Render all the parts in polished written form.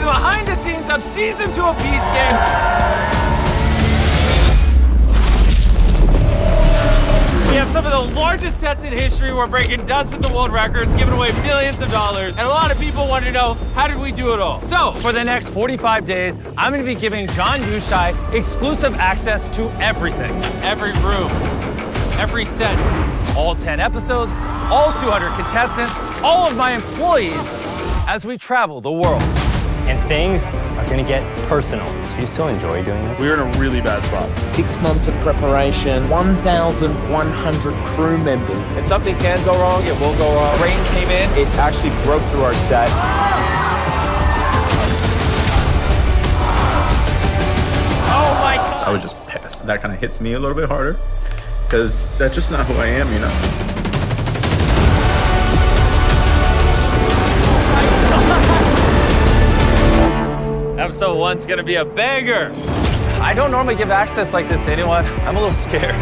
the behind the scenes of Season 2 of Beast Games. We have some of the largest sets in history. We're breaking dozens of world records, giving away millions of dollars. And a lot of people want to know, how did we do it all? So, for the next 45 days, I'm going to be giving John Yushai exclusive access to everything. Every room, every set, all 10 episodes, all 200 contestants, all of my employees as we travel the world. And things are gonna get personal. Do you still enjoy doing this? We're in a really bad spot. 6 months of preparation, 1,100 crew members. If something can go wrong, it will go wrong. Rain came in, it actually broke through our set. Oh my God! I was just pissed. That kind of hits me a little bit harder because that's just not who I am, you know? Episode 1's gonna be a banger. I don't normally give access like this to anyone. I'm a little scared.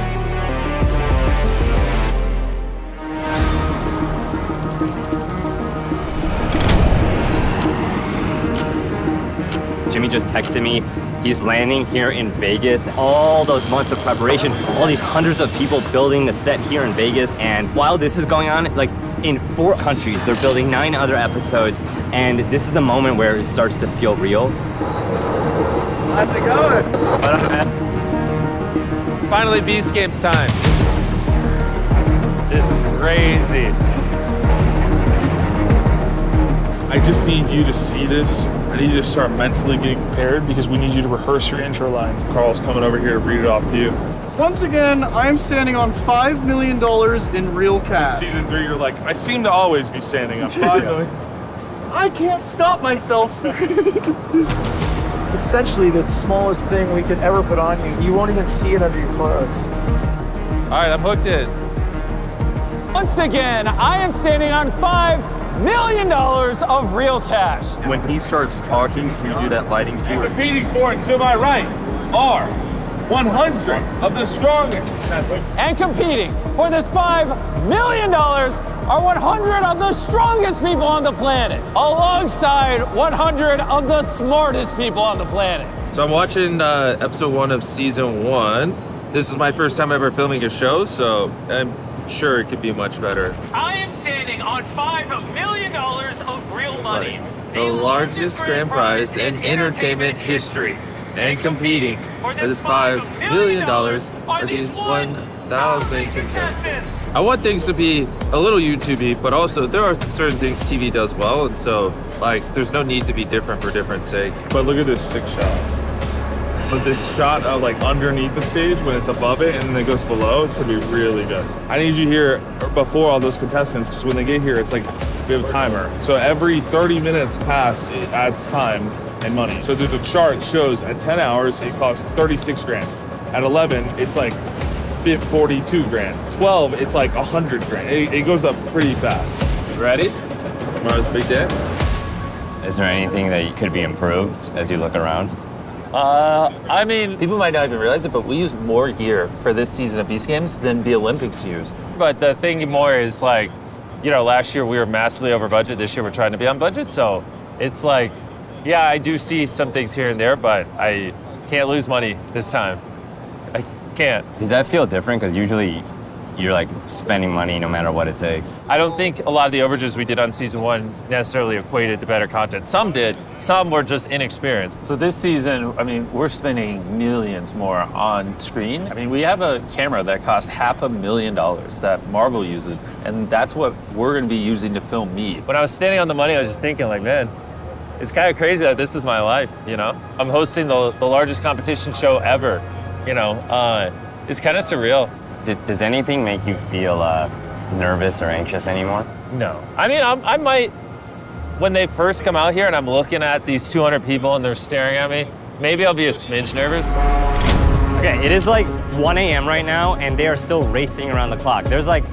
Jimmy just texted me. He's landing here in Vegas. All those months of preparation, all these hundreds of people building the set here in Vegas. And while this is going on, like in 4 countries, they're building 9 other episodes. And this is the moment where it starts to feel real. How's it going? What up, man? Finally, Beast Games time. This is crazy. I just need you to see this. I need you to start mentally getting prepared because we need you to rehearse your intro lines. Carl's coming over here to read it off to you. Once again, I am standing on $5 million in real cash. In season 3, you're like, I seem to always be standing on $5 million. I can't stop myself. Essentially, the smallest thing we could ever put on you. You won't even see it under your clothes. All right, I'm hooked in. Once again, I am standing on $5 million of real cash. When he starts talking, can you do that lighting cue? Competing for it to my right are 100 of the strongest contestants. And competing for this $5 million are 100 of the strongest people on the planet, alongside 100 of the smartest people on the planet. So I'm watching episode 1 of season 1. This is my first time ever filming a show, so I'm sure it could be much better. I am standing on $5 million of real money. The largest grand prize in entertainment history. And competing for this $5 million are these 1,000 contestants. I want things to be a little YouTube-y, but also there are certain things TV does well, and so like there's no need to be different for different sake. But look at this sick shot. But this shot of like underneath the stage when it's above it and then it goes below, it's gonna be really good. I need you here before all those contestants because when they get here, it's like we have a timer. So every 30 minutes past, it adds time and money. So there's a chart that shows at 10 hours, it costs 36 grand. At 11, it's like 42 grand. 12, it's like 100 grand. It goes up pretty fast. Ready? Tomorrow's a big day. Is there anything that could be improved as you look around? I mean, people might not even realize it, but we use more gear for this season of Beast Games than the Olympics used. But the thing more is like, you know, last year we were massively over budget. This year we're trying to be on budget. So it's like, yeah, I do see some things here and there, but I can't lose money this time. I can't. Does that feel different? Because usually you're like spending money no matter what it takes. I don't think a lot of the overages we did on season 1 necessarily equated to better content. Some did, some were just inexperienced. So this season, I mean, we're spending millions more on screen. I mean, we have a camera that costs $500,000 that Marvel uses, and that's what we're gonna be using to film me. When I was standing on the money, I was just thinking like, man, it's kind of crazy that this is my life, you know? I'm hosting the largest competition show ever, you know? It's kind of surreal. Does anything make you feel nervous or anxious anymore? No. I mean, I might, when they first come out here and I'm looking at these 200 people and they're staring at me, maybe I'll be a smidge nervous. Okay, it is like 1 a.m. right now and they are still racing around the clock. There's like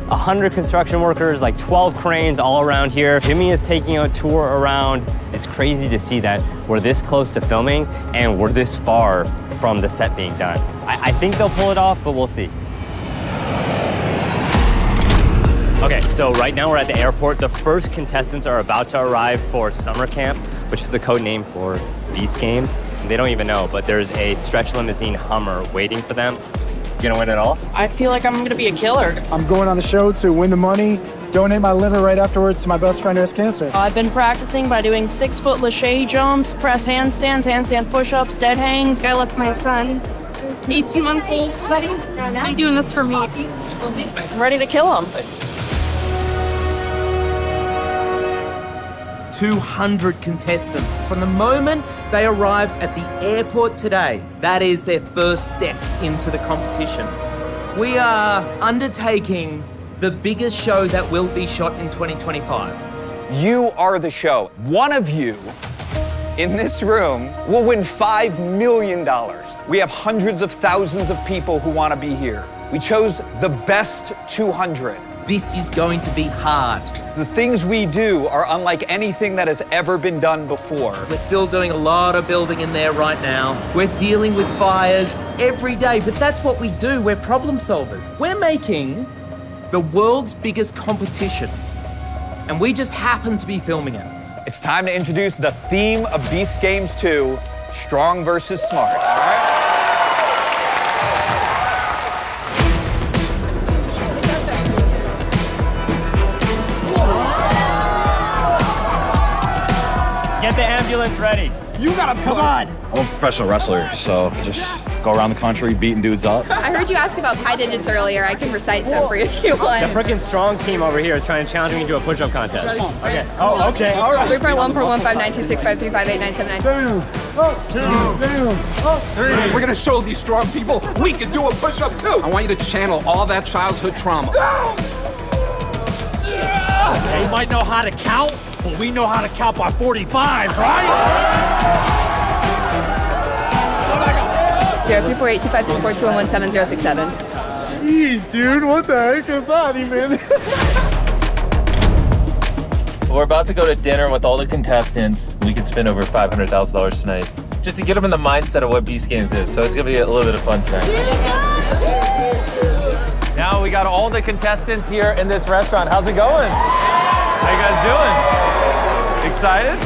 100 construction workers, like 12 cranes all around here. Jimmy is taking a tour around. It's crazy to see that we're this close to filming and we're this far from the set being done. I think they'll pull it off, but we'll see. Okay, so right now we're at the airport. The first contestants are about to arrive for summer camp. which is the code name for Beast Games. They don't even know, but there's a stretch limousine Hummer waiting for them. You gonna win it all? I feel like I'm gonna be a killer. I'm going on the show to win the money, donate my liver right afterwards to my best friend who has cancer. I've been practicing by doing 6-foot lache jumps, press handstands, handstand push-ups, dead hangs. I left my son, 18 months old, sweating. I'm doing this for me. I'm ready to kill him. 200 contestants. From the moment they arrived at the airport today, that is their first steps into the competition. We are undertaking the biggest show that will be shot in 2025. You are the show. One of you in this room will win $5 million. We have hundreds of thousands of people who want to be here. We chose the best 200. This is going to be hard. The things we do are unlike anything that has ever been done before. We're still doing a lot of building in there right now. We're dealing with fires every day, but that's what we do. We're problem solvers. We're making the world's biggest competition, and we just happen to be filming it. It's time to introduce the theme of Beast Games 2, Strong versus Smart. All right? Get the ambulance ready. You gotta come on. I'm a professional wrestler, so just go around the country beating dudes up. I heard you ask about pi digits earlier. I can recite some for you if you want. The freaking strong team over here is trying to challenge me to a push-up contest. Okay. Oh, okay. All right. 3.141592653589799. We're gonna show these strong people we can do a push-up too. I want you to channel all that childhood trauma. They might know how to count, but we know how to count by 45s, right? 03482534211707. Jeez, dude, what the heck is that even? We're about to go to dinner with all the contestants. We could spend over $500,000 tonight just to get them in the mindset of what Beast Games is. So it's gonna be a little bit of fun tonight. Now we got all the contestants here in this restaurant. How's it going? How you guys doing? Excited?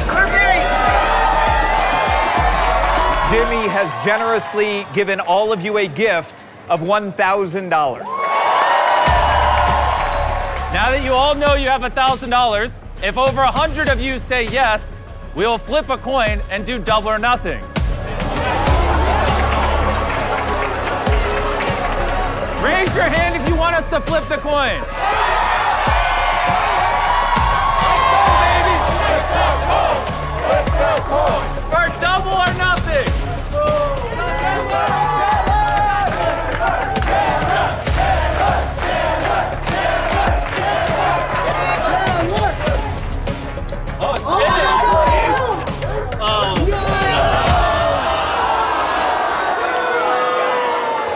Jimmy has generously given all of you a gift of $1,000. Now that you all know you have $1,000, if over 100 of you say yes, we'll flip a coin and do double or nothing. Raise your hand if you want us to flip the coin. For double or nothing. Oh, it's spinning.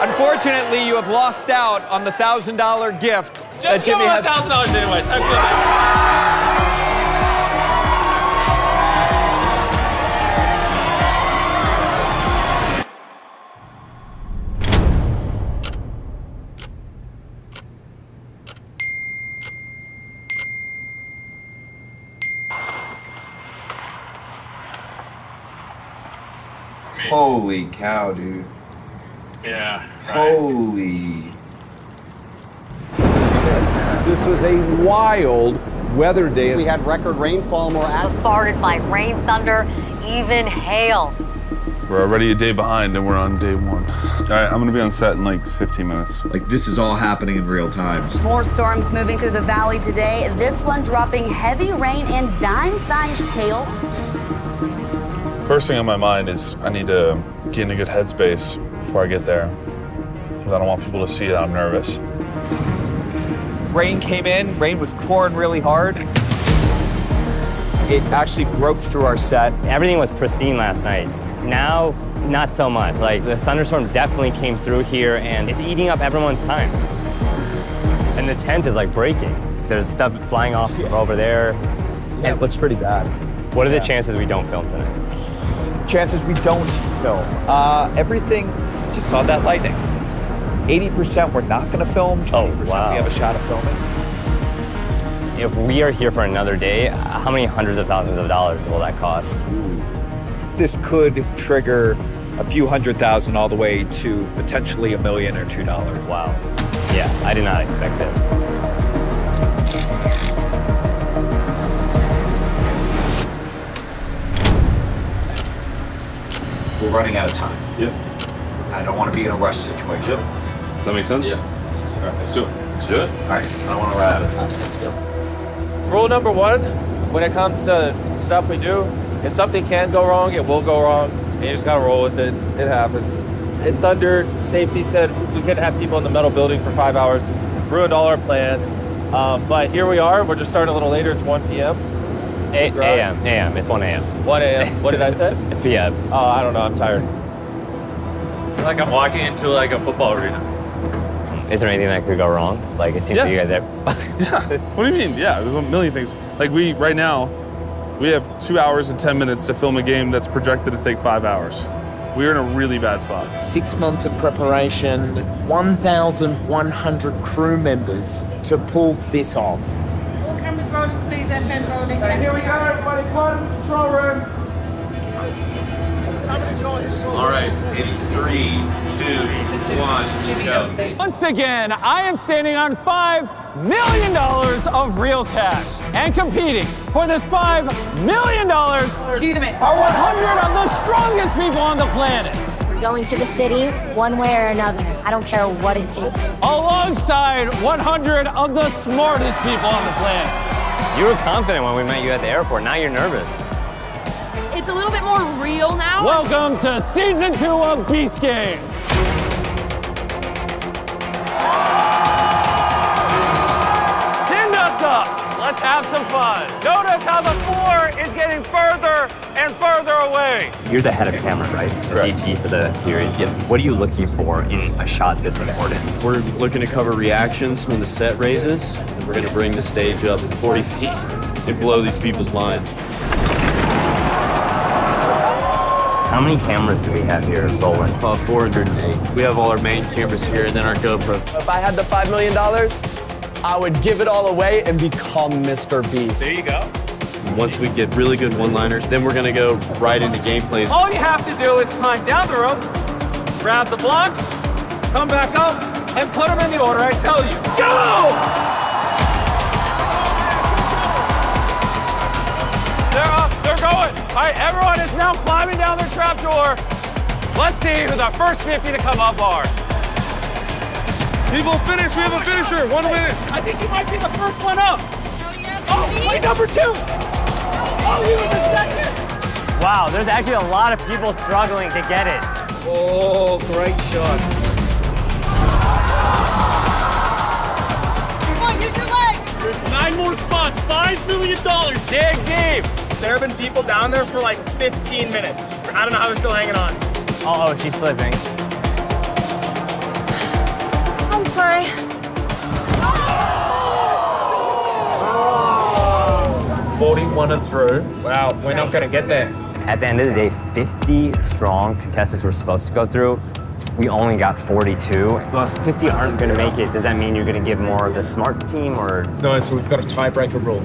Unfortunately, you have lost out on the $1,000 gift. Just give me $1,000 anyways. I feel bad. Holy cow, dude. Yeah. Holy. This was a wild weather day. We had record rainfall, more bombarded by rain, thunder, even hail. We're already a day behind and we're on day one. All right, I'm gonna be on set in like 15 minutes. Like, this is all happening in real time. More storms moving through the valley today. This one dropping heavy rain and dime-sized hail. First thing on my mind is I need to get in a good headspace before I get there. Because I don't want people to see that I'm nervous. Rain came in, rain was pouring really hard. It actually broke through our set. Everything was pristine last night. Now, not so much. Like, the thunderstorm definitely came through here and it's eating up everyone's time. And the tent is like breaking. There's stuff flying off over there. Yeah, it looks pretty bad. What are the chances we don't film tonight? Chances we don't film. Everything, just saw that lightning. 80% we're not gonna film, 20% we have a shot of filming. If we are here for another day, how many hundreds of thousands of dollars will that cost? This could trigger a few $100,000 all the way to potentially $1 million or $2. Wow. Yeah, I did not expect this. We're running out of time. Yep. I don't want to be in a rush situation. Yep. Does that make sense? Yeah. All right, let's do it. Let's do it. All right. I don't want to run out of time. Let's go. Rule number one, when it comes to stuff we do, if something can go wrong, it will go wrong. And you just gotta roll with it. It happens. It thundered. Safety said we couldn't have people in the metal building for 5 hours. Ruined all our plans. But here we are. We're just starting a little later. It's 1 p.m. A.M. It's 1 a.m. 1 a.m. What did I say? p.m. Oh, I don't know. I'm tired. Like I'm walking into like a football arena. Is there anything that could go wrong? Like it seems like you guys have. Yeah. What do you mean? Yeah, there's a million things. Like right now, we have 2 hours and 10 minutes to film a game that's projected to take 5 hours. We're in a really bad spot. 6 months of preparation, 1,100 crew members to pull this off. All cameras rolling, please. FM rolling. So here we go, everybody. Come to the control room. All right, in 3, 2, 1, go. Once again, I am standing on $5 million of real cash. And competing for this $5 million are 100 of the strongest people on the planet. We're going to the city one way or another. I don't care what it takes. Alongside 100 of the smartest people on the planet. You were confident when we met you at the airport. Now you're nervous. It's a little bit more real now. Welcome to season 2 of Beast Games. Send us up. Let's have some fun. Notice how the floor is getting further and further away. You're the head of camera, right? The DP for the series. Yep. What are you looking for in a shot this important? We're looking to cover reactions when the set raises. We're going to bring the stage up 40 feet and blow these people's minds. How many cameras do we have here rolling? 408. We have all our main cameras here and then our GoPros. If I had the $5 million, I would give it all away and become Mr. Beast. There you go. Once we get really good one-liners, then we're going to go right into gameplays. All you have to do is climb down the rope, grab the blocks, come back up, and put them in the order I tell you. Go! They're up, they're going. All right, everyone is now climbing down their trapdoor. Let's see who the first 50 to come up are. People finish, we have a finisher, 1 minute. I think you might be the first one up. Oh, wait, number 2. Oh, you were the second. Wow, there's actually a lot of people struggling to get it. Oh, great shot. Come on, use your legs. There's 9 more spots, $5 million. Dig deep. There have been people down there for like 15 minutes. I don't know how they're still hanging on. Oh, she's slipping. I'm sorry. 41 and through. Wow, we're not gonna get there. At the end of the day, 50 strong contestants were supposed to go through. We only got 42. Well, if 50 aren't gonna make it, does that mean you're gonna give more of the smart team or? No, so we've got a tiebreaker rule.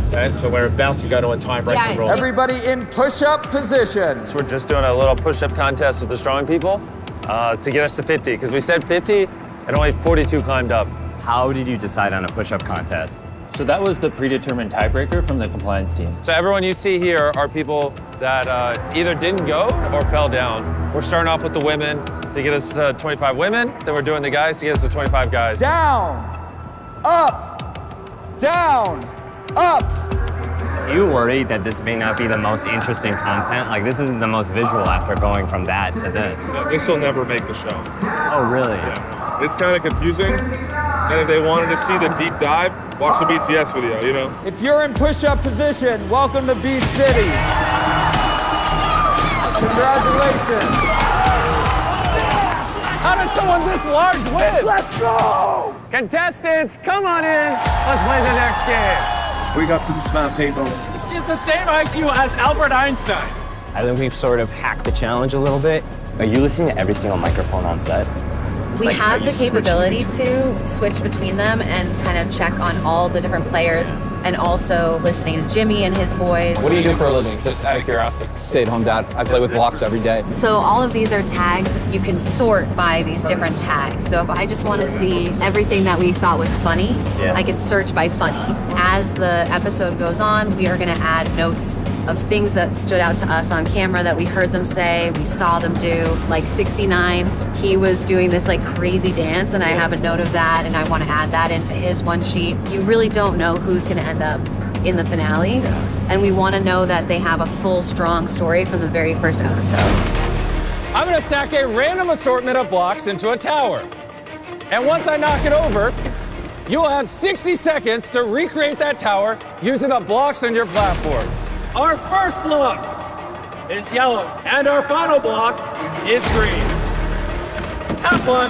Okay, so we're about to go to a tiebreaker rule. Everybody in push-up position. So we're just doing a little push-up contest with the strong people to get us to 50, because we said 50 and only 42 climbed up. How did you decide on a push-up contest? So that was the predetermined tiebreaker from the compliance team. So everyone you see here are people that either didn't go or fell down. We're starting off with the women to get us to 25 women, then we're doing the guys to get us to 25 guys. Down, up, down, up. Do you worry that this may not be the most interesting content? Like, this isn't the most visual after going from that to this. This will never make the show. Oh, really? Yeah. It's kind of confusing. And if they wanted to see the deep dive, watch the BTS video, you know? If you're in push-up position, welcome to Beast City. Congratulations. How does someone this large win? Let's go! Contestants, come on in. Let's play the next game. We got some smart people. She's the same IQ as Albert Einstein. I think we've sort of hacked the challenge a little bit. Are you listening to every single microphone on set? We have the capability to switch between them and kind of check on all the different players, and also listening to Jimmy and his boys. What do you do for a living? Just out of curiosity. Stay-at-home dad. I play with blocks every day. So all of these are tags. You can sort by these different tags. So if I just want to see everything that we thought was funny, I can search by funny. As the episode goes on, we are going to add notes of things that stood out to us on camera that we heard them say, we saw them do. Like 69, he was doing this like crazy dance, and I have a note of that, and I want to add that into his one sheet. You really don't know who's going to end up in the finale, and we want to know that they have a full, strong story from the very first episode. I'm gonna stack a random assortment of blocks into a tower. And once I knock it over, you will have 60 seconds to recreate that tower using the blocks on your platform. Our first block is yellow, and our final block is green. Have fun.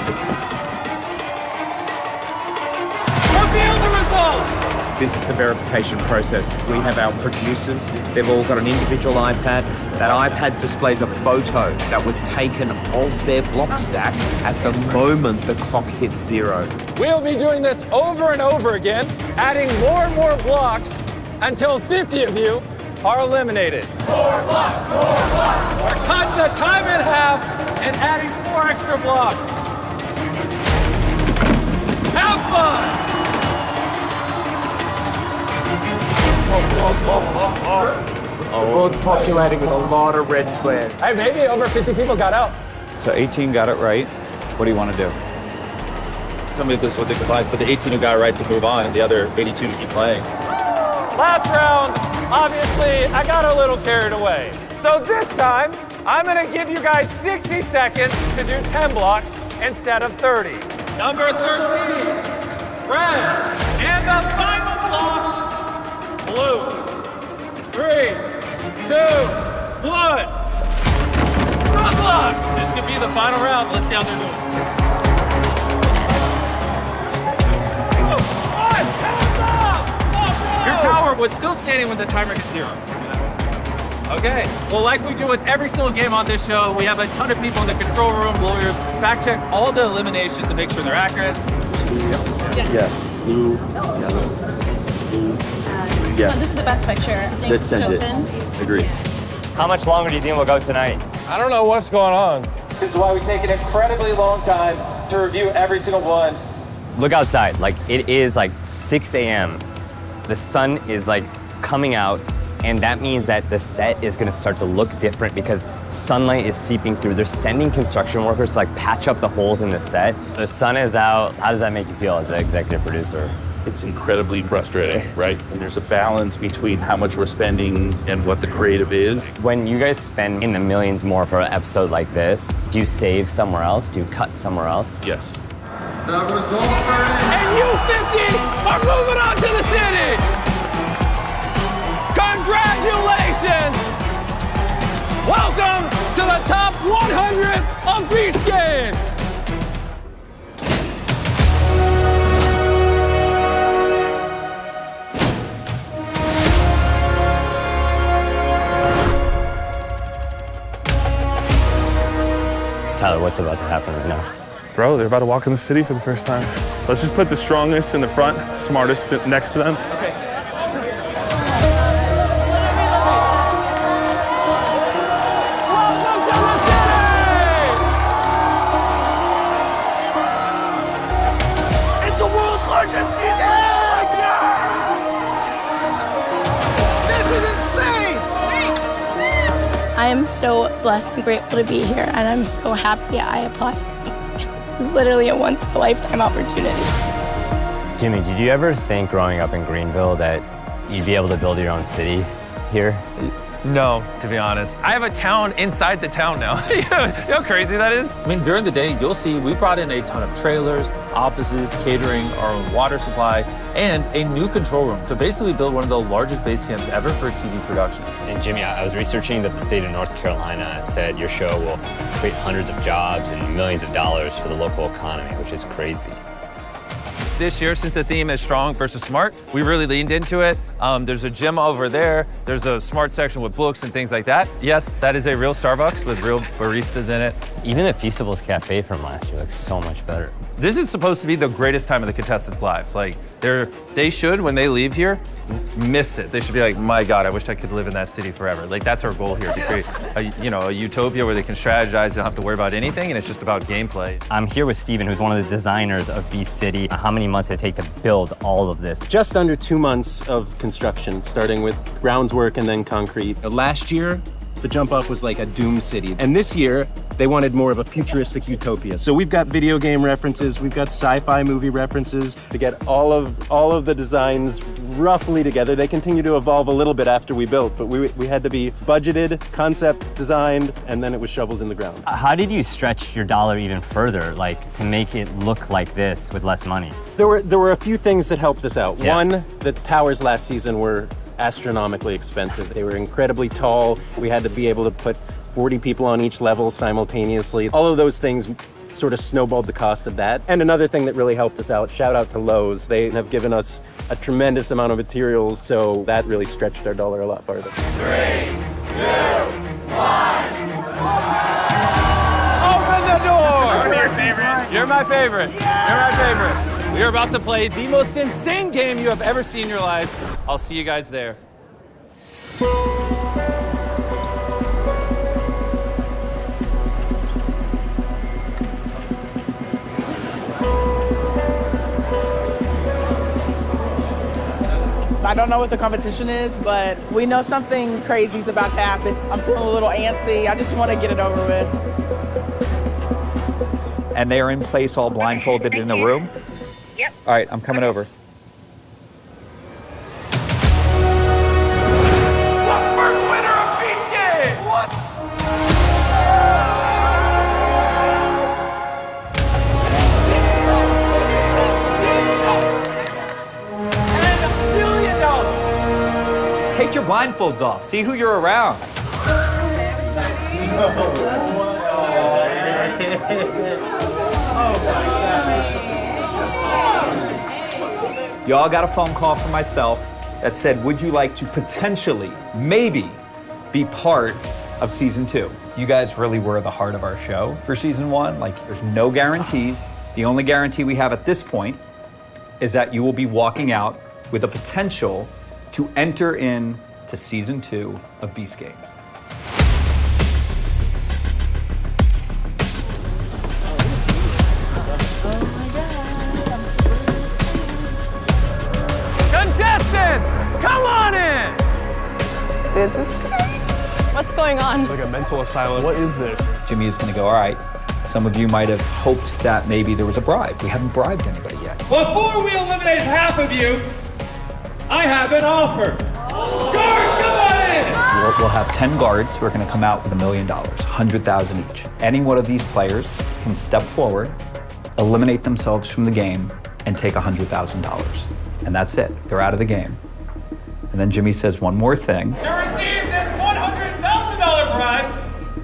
Reveal the results. This is the verification process. We have our producers. They've all got an individual iPad. That iPad displays a photo that was taken of their block stack at the moment the clock hit 0. We'll be doing this over and over again, adding more and more blocks until 50 of you are eliminated. More blocks, more blocks. We're cutting the time in half and adding 4 extra blocks. Have fun! Both populating with a lot of red squares. Hey, maybe over 50 people got out. So 18 got it right. What do you want to do? Tell me if this is what they combines, but the 18 who got it right to move on, and the other 82 to keep playing. Last round, obviously, I got a little carried away. So this time, I'm gonna give you guys 60 seconds to do 10 blocks instead of 30. Number 13, red, and the final block, blue. 3, 2, 1. Good luck! This could be the final round. Let's see how they're doing. Your tower was still standing when the timer hit 0. Okay, well, like we do with every single game on this show, we have a ton of people in the control room, lawyers, fact check all the eliminations to make sure they're accurate. Yes. Blue, yellow, blue. Yeah. So this is the best picture. Let's send it. Agree. How much longer do you think we'll go tonight? I don't know what's going on. This is why we take an incredibly long time to review every single one. Look outside, like it is like 6 a.m. The sun is like coming out, and that means that the set is gonna start to look different because sunlight is seeping through. They're sending construction workers to like patch up the holes in the set. The sun is out. How does that make you feel as an executive producer? It's incredibly frustrating, right? And there's a balance between how much we're spending and what the creative is. When you guys spend in the millions more for an episode like this, do you save somewhere else? Do you cut somewhere else? Yes. The results are in. And you 50 are moving on to the city. Congratulations. Welcome to the top 100 of Beast Games. Tyler, what's about to happen right now? Bro, they're about to walk in the city for the first time. Let's just put the strongest in the front, smartest next to them. Okay. Welcome to the city! It's the world's largest museum! This is insane! I am so blessed and grateful to be here, and I'm so happy I applied. This is literally a once-in-a-lifetime opportunity. Jimmy, did you ever think growing up in Greenville that you'd be able to build your own city here? No, to be honest. I have a town inside the town now. You know how crazy that is? I mean, during the day, you'll see we brought in a ton of trailers, offices, catering, our own water supply, and a new control room to basically build one of the largest base camps ever for TV production. And Jimmy, I was researching that the state of North Carolina said your show will create hundreds of jobs and millions of dollars for the local economy, which is crazy. This year, since the theme is strong versus smart, we really leaned into it. There's a gym over there. There's a smart section with books and things like that. Yes, that is a real Starbucks with real baristas in it. Even the Feastables Cafe from last year looks so much better. This is supposed to be the greatest time of the contestants' lives. Like, they should, when they leave here, miss it. They should be like, my God, I wish I could live in that city forever. Like, that's our goal here, to create a utopia where they can strategize, they don't have to worry about anything, and it's just about gameplay. I'm here with Steven, who's one of the designers of Beast City. How many months did it take to build all of this? Just under 2 months of construction, starting with groundwork and then concrete. Last year, the jump off was like a doom city. And this year, they wanted more of a futuristic utopia. So we've got video game references, we've got sci-fi movie references to get all of the designs roughly together. They continue to evolve a little bit after we built, but we had to be budgeted, concept designed, and then it was shovels in the ground. How did you stretch your dollar even further, like to make it look like this with less money? There were a few things that helped us out. Yeah. One, the towers last season were astronomically expensive. They were incredibly tall. We had to be able to put 40 people on each level simultaneously. All of those things sort of snowballed the cost of that. And another thing that really helped us out, shout out to Lowe's. They have given us a tremendous amount of materials, so that really stretched our dollar a lot farther. 3, 2, 1. Open the door! You're your favorite. You're my favorite. You're my favorite. We are about to play the most insane game you have ever seen in your life. I'll see you guys there. I don't know what the competition is, but we know something crazy is about to happen. I'm feeling a little antsy. I just want to get it over with. And they are in place all blindfolded in a room? Yep. All right, I'm coming over. First winner of Beast Game! What? $10 million! Take your blindfolds off. See who you're around. Y'all got a phone call from myself that said, would you like to potentially, maybe, be part of season 2? You guys really were the heart of our show for season 1. Like, there's no guarantees. The only guarantee we have at this point is that you will be walking out with a potential to enter in to season 2 of Beast Games. Contestants, come on in! This is crazy. What's going on? Like a mental asylum. What is this? Jimmy is going to go, all right, some of you might have hoped that maybe there was a bribe. We haven't bribed anybody yet. Before we eliminate half of you, I have an offer. Guards, come on in! We'll have 10 guards who are going to come out with $1 million, 100,000 each. Any one of these players can step forward, eliminate themselves from the game, and take $100,000. And that's it. They're out of the game. And then Jimmy says one more thing. To receive this $100,000 bribe,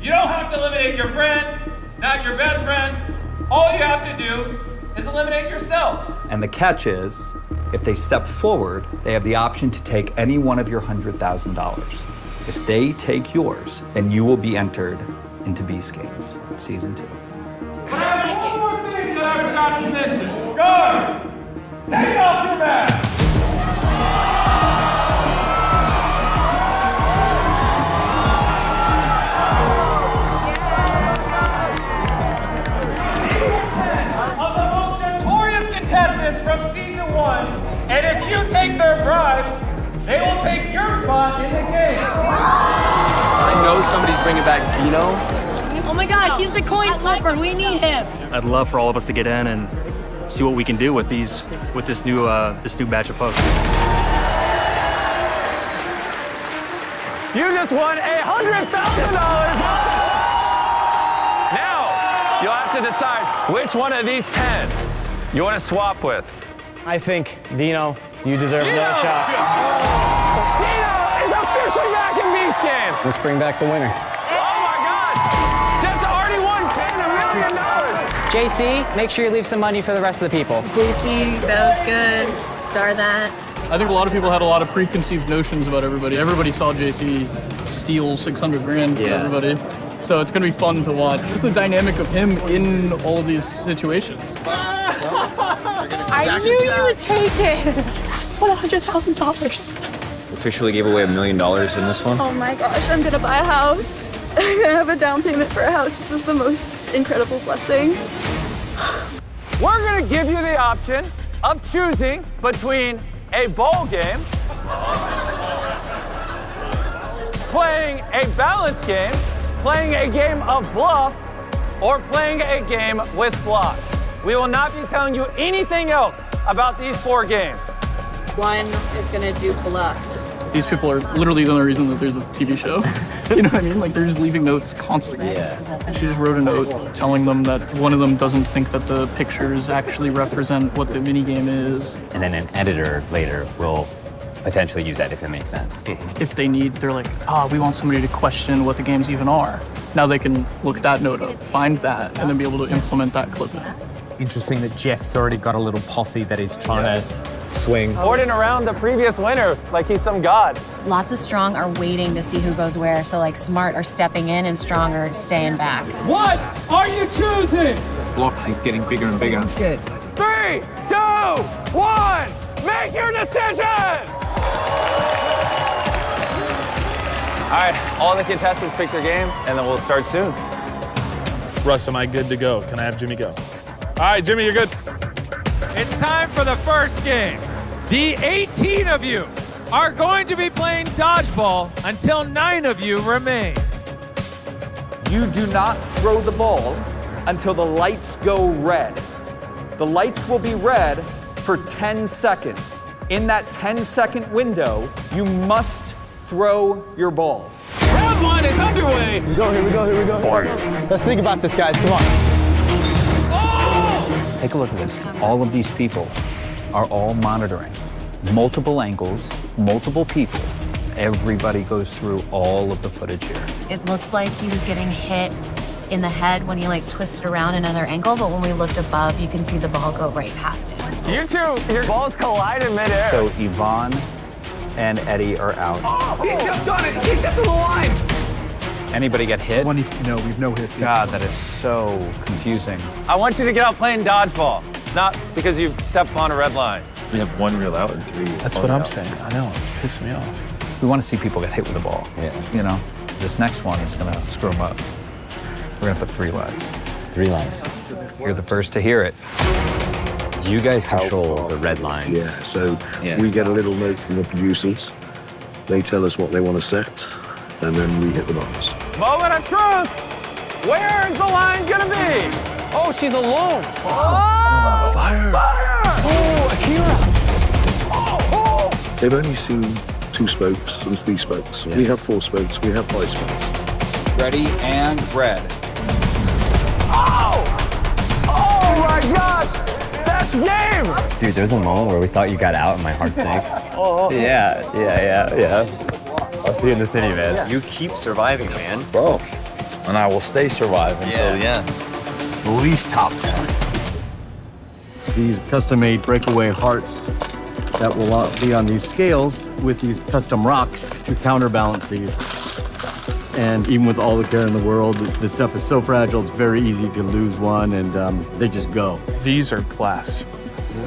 you don't have to eliminate your friend, not your best friend. All you have to do is eliminate yourself. And the catch is, if they step forward, they have the option to take any one of your $100,000. If they take yours, then you will be entered into Beast Games Season 2. But I have one more thing that I forgot to mention. Guards, take off your mask. Of the most notorious contestants from season 1, and if you take their bribe, they will take your spot in the game. I know somebody's bringing back Dino. Oh my God, he's the coin flipper. We need him. I'd love for all of us to get in and see what we can do with this new batch of folks. You just won $100,000. Now, you'll have to decide which one of these 10 you want to swap with. I think, Dino, you deserve another shot. Dino is officially back in Beast Games. Let's bring back the winner. Oh my God! Jets already won $1 million. JC, make sure you leave some money for the rest of the people. JC, that was good. Star that. I think a lot of people had a lot of preconceived notions about everybody. Everybody saw JC steal 600 grand from everybody. So it's gonna be fun to watch. Just the dynamic of him in all of these situations. I knew you would take it. It's $100,000. Officially gave away $1 million in this one. Oh my gosh, I'm gonna buy a house. I'm gonna have a down payment for a house. This is the most incredible blessing. We're gonna give you the option of choosing between a bowl game, playing a balance game, playing a game of bluff, or playing a game with blocks. We will not be telling you anything else about these 4 games. One is gonna do bluff. These people are literally the only reason that there's a TV show. You know what I mean? Like, they're just leaving notes constantly. She just wrote a note telling them that one of them doesn't think that the pictures actually represent what the minigame is. And then an editor later will potentially use that if it makes sense. If they need, they're like, we want somebody to question what the games even are. Now they can look that note up, find that, and then be able to implement that clip in. Interesting that Jeff's already got a little posse that he's trying to swing. Ordering around the previous winner like he's some god. Lots of strong are waiting to see who goes where. So like smart are stepping in and strong are staying back. What are you choosing? Blocks is getting bigger and bigger. That's good. 3, 2, 1, make your decision! All right, all the contestants pick their game, and then we'll start soon. Russ, am I good to go? Can I have Jimmy go? All right, Jimmy, you're good. It's time for the first game. The 18 of you are going to be playing dodgeball until 9 of you remain. You do not throw the ball until the lights go red. The lights will be red for 10 seconds. In that 10-second window, you must throw your ball. Round 1 is underway. Here we go, here we go, here we go. Let's think about this, guys. Come on. Take a look at this. All of these people are all monitoring. Multiple angles, multiple people. Everybody goes through all of the footage here. It looked like he was getting hit in the head when he like twisted around another angle, but when we looked above, you can see the ball go right past him. You two, your balls collide in midair. So Yvonne and Eddie are out. Oh, he stepped on it. He stepped on the line. Anybody get hit? No, we've no hits. God, that is so confusing. I want you to get out playing dodgeball, not because you stepped on a red line. We have 1 reel out and 3. That's what I'm saying. I know, it's pissing me off. We want to see people get hit with the ball. Yeah. You know, this next one is going to screw them up. We're going to put 3 lines. 3 lines. You're the first to hear it. You guys control the red lines. Yeah, so we get a little note from the producers. They tell us what they want to set, and then we hit the buttons. Moment of truth. Where is the line gonna be? Oh, she's alone. Oh! Fire! Fire! Oh, Akira. Oh! They've only seen 2 spokes and 3 spokes. We have 4 spokes, we have 5 spokes. Ready and red. Oh! Oh my gosh! That's game! Dude, there's a moment where we thought you got out and my heart sank. Oh. Yeah. I'll see you in the city, man. Yeah. You keep surviving, man. Bro, and I will stay surviving until the end. At least top 10. These custom-made breakaway hearts that will be on these scales with these custom rocks to counterbalance these. And even with all the care in the world, this stuff is so fragile, it's very easy to lose one, and they just go. These are glass,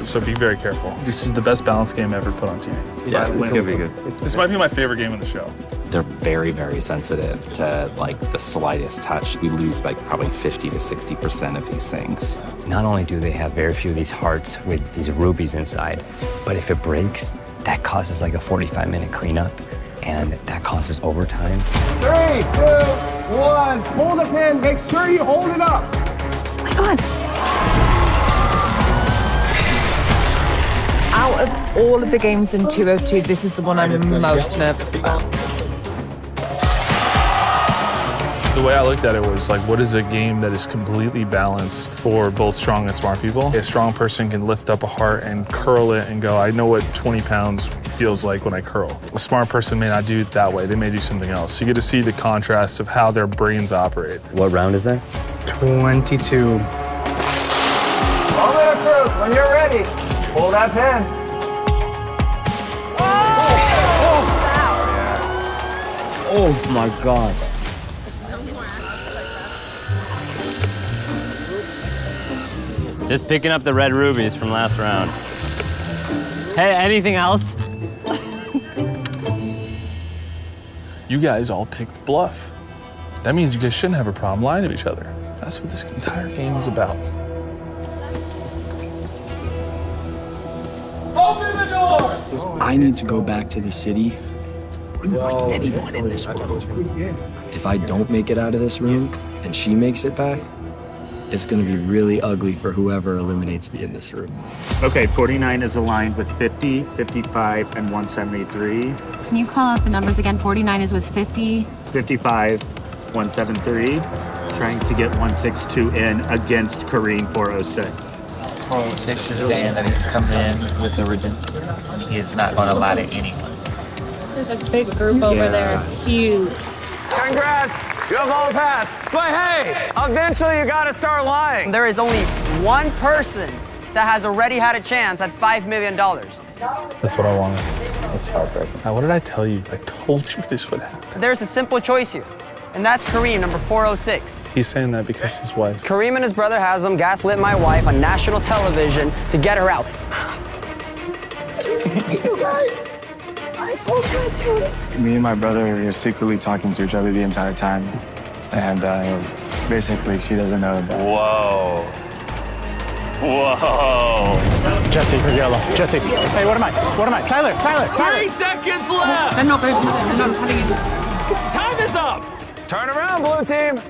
so be very careful. This is the best balance game ever put on TV. Yeah, it's gonna be good. This might be my favorite game in the show. They're very, very sensitive to like the slightest touch. We lose like probably 50 to 60% of these things. Not only do they have very few of these hearts with these rubies inside, but if it breaks, that causes like a 45-minute cleanup, and that causes overtime. 3, 2, 1, hold the pin, make sure you hold it up. Oh my God. Out of all of the games in 202, this is the one I'm most nervous about. The way I looked at it was like, what is a game that is completely balanced for both strong and smart people? A strong person can lift up a heart and curl it and go, I know what 20 pounds feels like when I curl. A smart person may not do it that way. They may do something else. You get to see the contrast of how their brains operate. What round is that? 22. When you're ready, pull that pin. Oh my God. Just picking up the red rubies from last round. Hey, anything else? You guys all picked bluff. That means you guys shouldn't have a problem lying to each other. That's what this entire game is about. Open the door! I need to go back to the city like anyone in this world. If I don't make it out of this room and she makes it back, it's gonna be really ugly for whoever eliminates me in this room. Okay, 49 is aligned with 50, 55, and 173. Can you call out the numbers again? 49 is with 50. 55, 173. Trying to get 162 in against Kareem 406. 406 is saying that he's coming in with the redemption. He is not going to lie to anyone. There's a big group over there. It's huge. Congrats! You have all passed. But hey, eventually you gotta start lying. There is only one person that has already had a chance at $5 million. That's what I wanted. That's heartbreaking. Now, what did I tell you? I told you this would happen. There's a simple choice here, and that's Kareem, number 406. He's saying that because his wife. Kareem and his brother Haslam gaslit my wife on national television to get her out. You guys, I told you to do it. Me and my brother were secretly talking to each other the entire time. And basically, she doesn't know that. Whoa. Whoa. Jesse, you're yellow. Jesse. Hey, what am I? What am I? Tyler. 3 seconds left. They're not going to tell them. They're not telling you. Time is up. Turn around, blue team.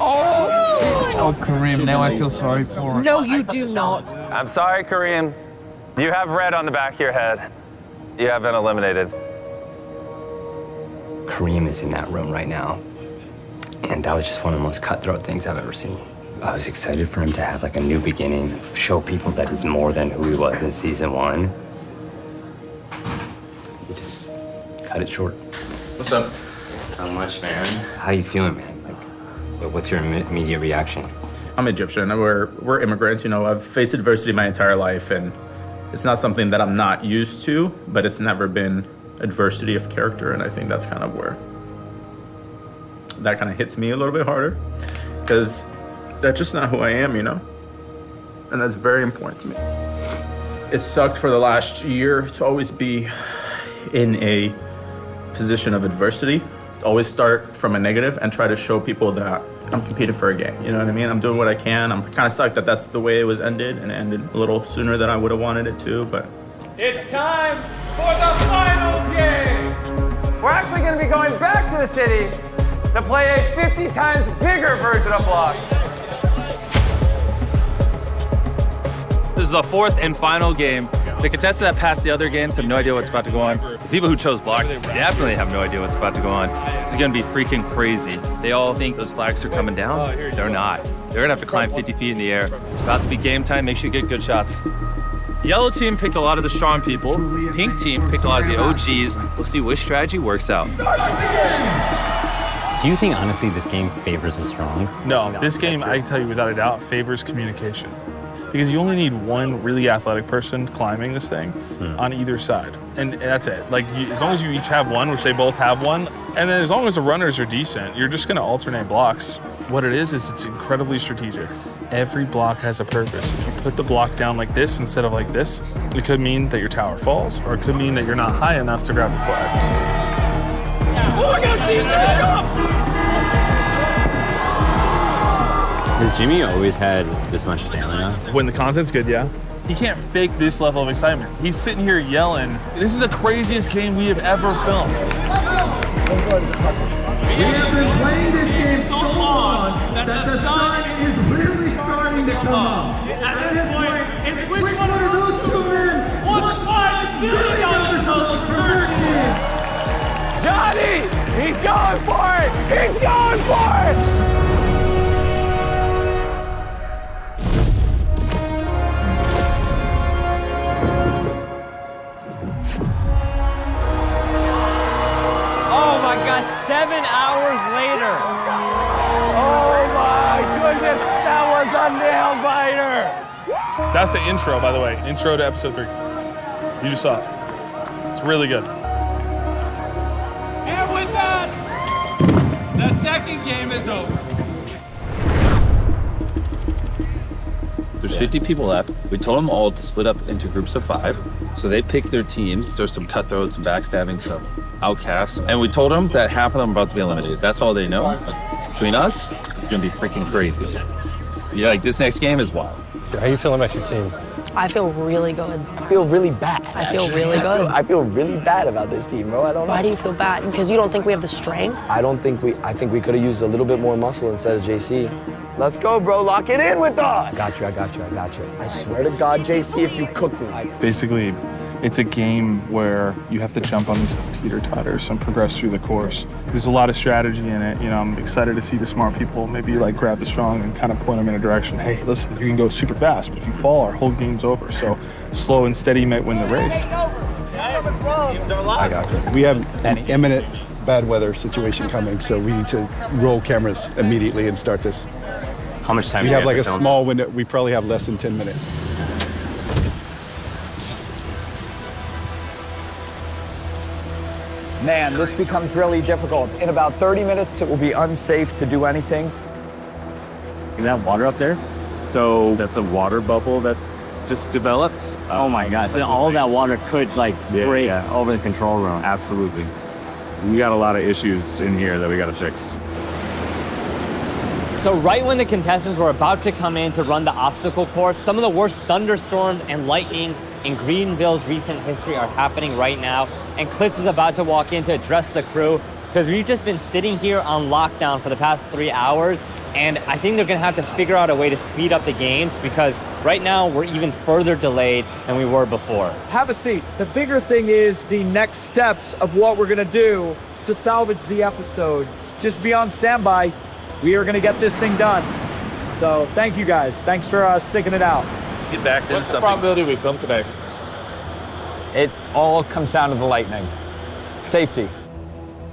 Oh, Kareem, now I feel sorry for him. No, you do not. I'm sorry, Kareem. You have red on the back of your head. You have been eliminated. Kareem is in that room right now. And that was just one of the most cutthroat things I've ever seen. I was excited for him to have like a new beginning, show people that he's more than who he was in season 1. He just cut it short. What's up? How much, man? How you feeling, man? Like, what's your immediate reaction? I'm Egyptian. We're immigrants. You know, I've faced adversity my entire life, and it's not something that I'm not used to, but it's never been adversity of character, and I think that's kind of where that kind of hits me a little bit harder, because that's just not who I am, you know? And that's very important to me. It sucked for the last year to always be in a position of adversity, always start from a negative and try to show people that I'm competing for a game, you know what I mean? I'm doing what I can. I'm kind of sucked that that's the way it was ended, and it ended a little sooner than I would have wanted it to, but. It's time for the final game. We're actually going to be going back to the city to play a 50 times bigger version of blocks. This is the 4th and final game. The contestants that passed the other games have no idea what's about to go on. The people who chose blocks definitely have no idea what's about to go on. This is gonna be freaking crazy. They all think those flags are coming down. They're not. They're gonna have to climb 50 feet in the air. It's about to be game time. Make sure you get good shots. Yellow team picked a lot of the strong people. Pink team picked a lot of the OGs. We'll see which strategy works out. Do you think, honestly, this game favors the strong? No, this game, I can tell you without a doubt, favors communication. Because you only need one really athletic person climbing this thing on either side. And that's it. Like, as long as you each have one, which they both have one, and then as long as the runners are decent, you're just gonna alternate blocks. What it is it's incredibly strategic. Every block has a purpose. If you put the block down like this instead of like this, it could mean that your tower falls, or it could mean that you're not high enough to grab the flag. Oh my gosh, she's gonna jump! Has Jimmy always had this much stamina? When the content's good, yeah. He can't fake this level of excitement. He's sitting here yelling. This is the craziest game we have ever filmed. We have been playing this game so long that the sun is literally starting to come up. At this point, it's which one of those two men wants $5 million for her team? Johnny! He's going for it! He's going for it! Oh my God, 7 hours later. Oh my goodness, that was a nail biter. That's the intro, by the way. Intro to episode 3. You just saw it. It's really good. And with that, the second game is over. There's 50 people left. We told them all to split up into groups of 5. So they picked their teams. There's some cutthroats, some backstabbing, some outcasts. And we told them that half of them are about to be eliminated. That's all they know. But between us, it's gonna be freaking crazy. Yeah, like this next game is wild. How you feeling about your team? I feel really good. I feel really bad. I feel really good. I feel really bad about this team, bro. I don't know. Why do you feel bad? Because you don't think we have the strength? I think we could have used a little bit more muscle instead of JC. Let's go, bro. Lock it in with us. I got you. I swear to God, JC, if you cook me. Basically, it's a game where you have to jump on these teeter-totters and progress through the course. There's a lot of strategy in it. You know, I'm excited to see the smart people maybe like grab the strong and kind of point them in a direction. Hey, listen, you can go super fast, but if you fall, our whole game's over. So slow and steady might win the race. I got you. We have an imminent bad weather situation coming, so we need to roll cameras immediately and start this. How much time we do have? We Like to a film small this? window. We probably have less than 10 minutes. Man, this becomes really difficult. In about 30 minutes, it will be unsafe to do anything. See that water up there? So that's a water bubble that's just developed. Oh my God, so all of that water could like break over the control room. Absolutely. We got a lot of issues in here that we got to fix. So right when the contestants were about to come in to run the obstacle course, some of the worst thunderstorms and lightning in Greenville's recent history are happening right now. And Klitz is about to walk in to address the crew because we've just been sitting here on lockdown for the past 3 hours. And I think they're gonna have to figure out a way to speed up the games because right now we're even further delayed than we were before. Have a seat. The bigger thing is the next steps of what we're gonna do to salvage the episode. Just be on standby. We are gonna get this thing done. So thank you guys. Thanks for sticking it out. Get back to What's the probability we film today? It all comes down to the lightning. Safety.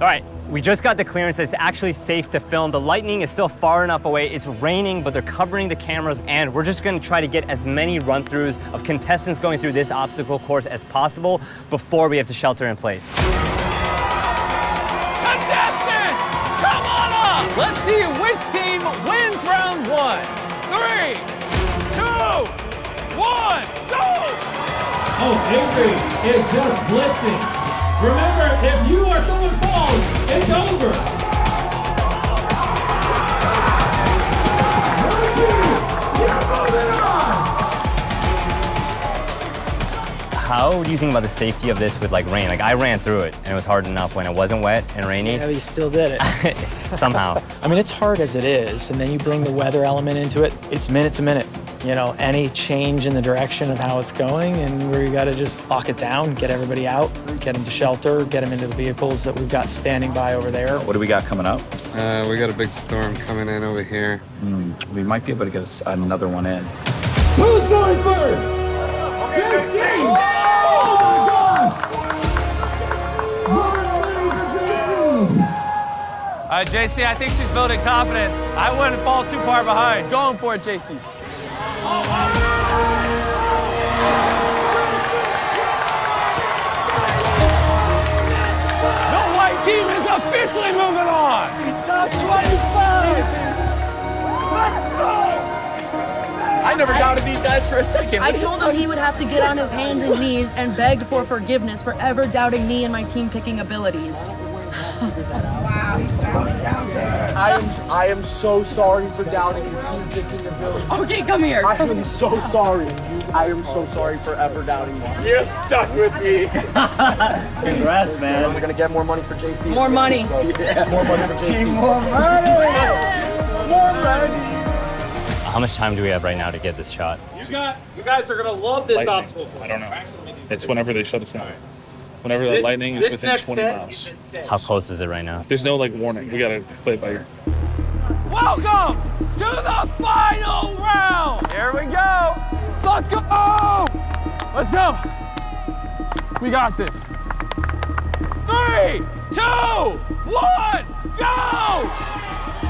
All right, we just got the clearance. It's actually safe to film. The lightning is still far enough away. It's raining, but they're covering the cameras, and we're just gonna try to get as many run-throughs of contestants going through this obstacle course as possible before we have to shelter in place. Contestants, come on up! Let's see which team wins round 1. 3, 2, 1, go! Oh, Avery is just blitzing. Remember, if you or someone falls, it's over. How do you think about the safety of this with like rain? Like I ran through it and it was hard enough when it wasn't wet and rainy. Yeah, but you still did it. Somehow. I mean, it's hard as it is, and then you bring the weather element into it. It's minute to minute. You know, any change in the direction of how it's going, and we got to just lock it down, get everybody out, get them to shelter, get them into the vehicles that we've got standing by over there. What do we got coming up? We got a big storm coming in over here. We might be able to get another one in. Who's going first? JC! Oh my God! JC, I think she's building confidence. I wouldn't fall too far behind. Going for it, JC. The white team is officially moving on. Top 25! Let's go! I never doubted these guys for a second. I told him he would have to get on his hands and knees and beg for forgiveness for ever doubting me and my team picking abilities. I am so sorry for doubting your team picking ability. Okay, come here. I am so sorry. I am so sorry for ever doubting you. You're stuck with me. Congrats, man. We're gonna get more money for JC. More money. Yeah, more money for JC. More money. More money. How much time do we have right now to get this shot? You guys are gonna love this obstacle. I don't know. It's whenever they shut us down. Whenever the lightning is within 20 miles. How close is it right now? There's no like warning. We gotta play it by ear. Welcome to the final round. Here we go. Let's go. Let's go. We got this. 3, 2, 1, go!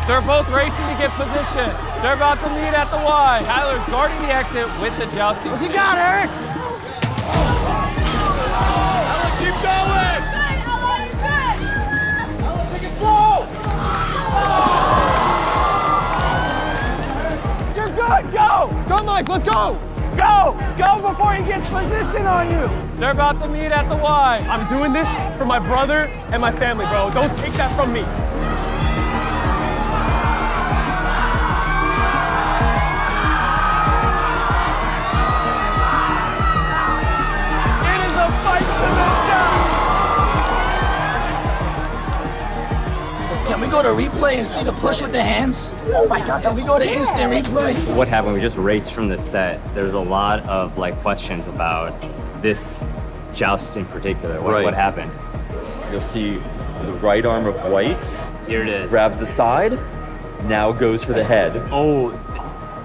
They're both racing to get position. They're about to meet at the Y. Tyler's guarding the exit with the jousting. What's he got, Eric? Keep going! Take it slow! You're good, go! Go, Mike, let's go! Go! Go before he gets position on you! They're about to meet at the Y. I'm doing this for my brother and my family, bro. Don't take that from me. It is a fight to the death! Can we go to replay and see the push with the hands? Oh my God, can we go to instant replay? What happened? We just raced from the set. There's a lot of questions about this joust in particular. What happened? You'll see the right arm of White. Here it is. Grabs the side, now goes for the head. Oh,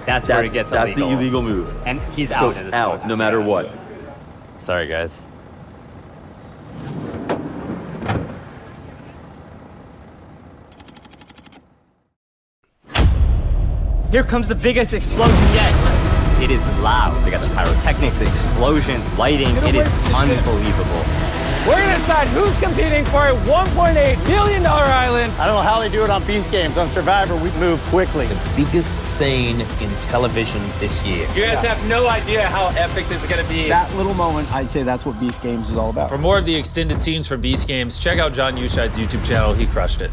that's where it gets illegal. That's the illegal move. And he's out in this out, one. no matter what. Sorry, guys. Here comes the biggest explosion yet. It is loud. They got the pyrotechnics, explosion, lighting. It is unbelievable. We're gonna decide who's competing for a $1.8 billion island. I don't know how they do it on Beast Games. On Survivor, we move quickly. The biggest scene in television this year. You guys have no idea how epic this is gonna be. That little moment, I'd say that's what Beast Games is all about. For more of the extended scenes from Beast Games, check out John Uscheid's YouTube channel. He crushed it.